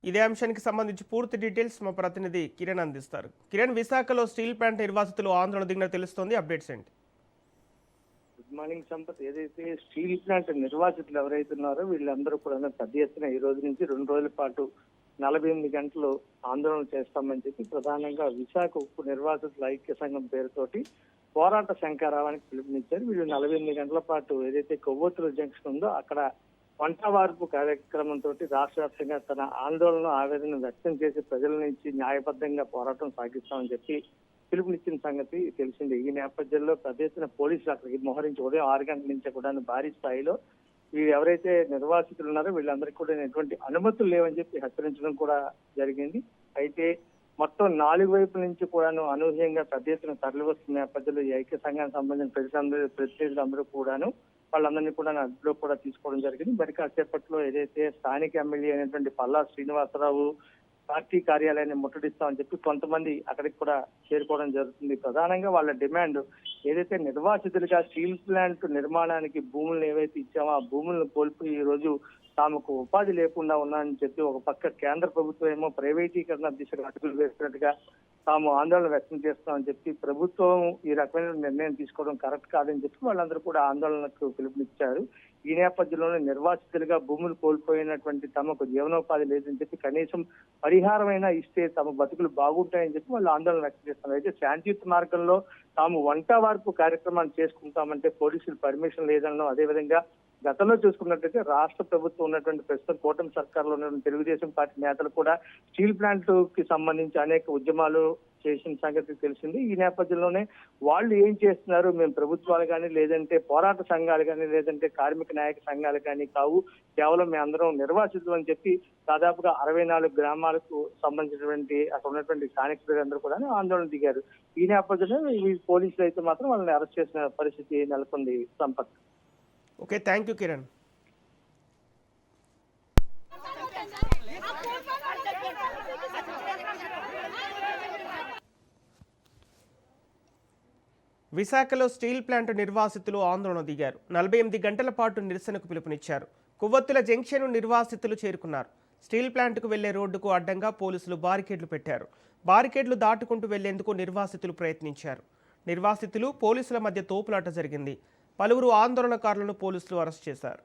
ఇదే అంశానికి సంబంధించి పూర్తి డీటెయిల్స్ మా ప్రతినిధి కిరణ్ అందిస్తారు. కిరణ్, విశాఖలో స్టీల్ ప్లాంట్ నిర్వాసితులు ఆందోళన దిగినట్టు తెలుస్తోంది, అప్డేట్స్ ఏంటి? Good morning Sampath. ఏదైతే స్టీల్ ప్లాంట్ నిర్వాసితులు ఎవరైతే ఉన్నారో వీళ్ళందరూ కూడా పెద్ద ఎత్తున ఈ రోజు నుంచి 2 రోజుల పాటు 48 గంటలు ఆందోళన చేస్తామని చెప్పి ప్రధానంగా విశాఖ ఉక్కు నిర్వాసితుల ఐక్య సంఘం పేరుతోటి పోరాట శంఖారావానికి పిలుపునిచ్చారు. వీళ్ళు 48 గంటల పాటు ఏదైతే కొవ్వొత్తుల జంక్షన్ ఉందో అక్కడ వంట వార్పు కార్యక్రమంతో రాష్ట్ర వ్యాప్తంగా తన ఆందోళన ఆవేదన వ్యక్తం చేసి ప్రజల నుంచి న్యాయబద్ధంగా పోరాటం సాగిస్తామని చెప్పి పిలుపునిచ్చిన సంగతి తెలిసింది. ఈ నేపథ్యంలో పెద్ద ఎత్తున పోలీసులు అక్కడికి మోహరించి ఉదయం 6 గంటల నుంచి కూడా భారీ స్థాయిలో వీళ్ళు ఎవరైతే నిర్వాసితులు ఉన్నారో వీళ్ళందరికీ కూడా ఎటువంటి అనుమతులు లేవని చెప్పి హెచ్చరించడం కూడా జరిగింది. అయితే మొత్తం 4 వైపుల నుంచి కూడాను అనూహ్యంగా పెద్ద ఎత్తున తరలి వస్తున్న నేపథ్యంలో ఈ ఐక్య సంఘానికి సంబంధించిన ప్రతినిధులందరూ కూడాను వాళ్ళందరినీ కూడా అదుపులో కూడా తీసుకోవడం జరిగింది. మరి కాసేపట్లో ఏదైతే స్థానిక ఎమ్మెల్యే అయినటువంటి పల్లా శ్రీనివాసరావు పార్టీ కార్యాలయాన్ని ముట్టడిస్తామని చెప్పి కొంతమంది అక్కడికి కూడా చేరుకోవడం జరుగుతుంది. ప్రధానంగా వాళ్ళ డిమాండ్ ఏదైతే నిర్వాసితులుగా స్టీల్ ప్లాంట్ నిర్మాణానికి భూములను ఏవైతే ఇచ్చామో ఆ భూములను కోల్పోయి ఈ రోజు తాముకు ఉపాధి లేకుండా ఉన్నాయని చెప్పి ఒక పక్క కేంద్ర ప్రభుత్వం ఏమో ప్రైవేటీకరణ దిశగా అడుగులు వేస్తున్నట్టుగా తాము ఆందోళన వ్యక్తం చేస్తామని చెప్పి ప్రభుత్వం ఈ రకమైన నిర్ణయం తీసుకోవడం కరెక్ట్ కాదని చెప్పి వాళ్ళందరూ కూడా ఆందోళనకు పిలుపునిచ్చారు. ఈ నేపథ్యంలోనే నిర్వాసితులుగా భూములు కోల్పోయినటువంటి తమకు జీవనోపాధి లేదని చెప్పి కనీసం పరిహారమైనా ఇస్తే తమ బతుకులు బాగుంటాయని చెప్పి వాళ్ళు ఆందోళన వ్యక్తం చేస్తున్నారు. అయితే శాంతియుత మార్గంలో తాము వంట వార్పు కార్యక్రమాన్ని చేసుకుంటామంటే పోలీసులు పర్మిషన్ లేదనడం, అదేవిధంగా గతంలో చూసుకున్నట్లయితే రాష్ట్ర ప్రభుత్వం ఉన్నటువంటి ప్రస్తుతం కూటమి సర్కార్లో ఉన్నటువంటి తెలుగుదేశం పార్టీ నేతలు కూడా స్టీల్ ప్లాంట్ కి సంబంధించి అనేక ఉద్యమాలు చేసిన సంగతి తెలిసింది. ఈ నేపథ్యంలోనే వాళ్ళు ఏం చేస్తున్నారు, మేము ప్రభుత్వాలు కానీ లేదంటే పోరాట సంఘాలు కానీ లేదంటే కార్మిక నాయక సంఘాలు కానీ కావు, కేవలం మేము అందరం నిర్వాసితులు అని చెప్పి దాదాపుగా 64 గ్రామాలకు సంబంధించినటువంటి అక్కడ ఉన్నటువంటి స్థానిక ప్రజలందరూ కూడా ఆందోళన దిగారు. ఈ నేపథ్యంలో ఈ పోలీసులు అయితే మాత్రం వాళ్ళని అరెస్ట్ చేసిన పరిస్థితి నెలకొంది. Sampath. Okay, thank you Kiran. విశాఖలో స్టీల్ ప్లాంట్ నిర్వాసితులు ఆందోళన దిగారు. 48 గంటల పాటు నిరసనకు పిలుపునిచ్చారు. కొవ్వొత్తుల జంక్షన్ నిర్వాసితులు చేరుకున్నారు. స్టీల్ ప్లాంట్కు వెళ్లే రోడ్డుకు అడ్డంగా పోలీసులు బారికేడ్లు పెట్టారు. బారికేడ్లు దాటుకుంటూ వెళ్లేందుకు నిర్వాసితులు ప్రయత్నించారు. నిర్వాసితులు పోలీసుల మధ్య తోపులాట జరిగింది. పలువురు ఆందోళనకారులను పోలీసులు అరెస్ట్ చేశారు.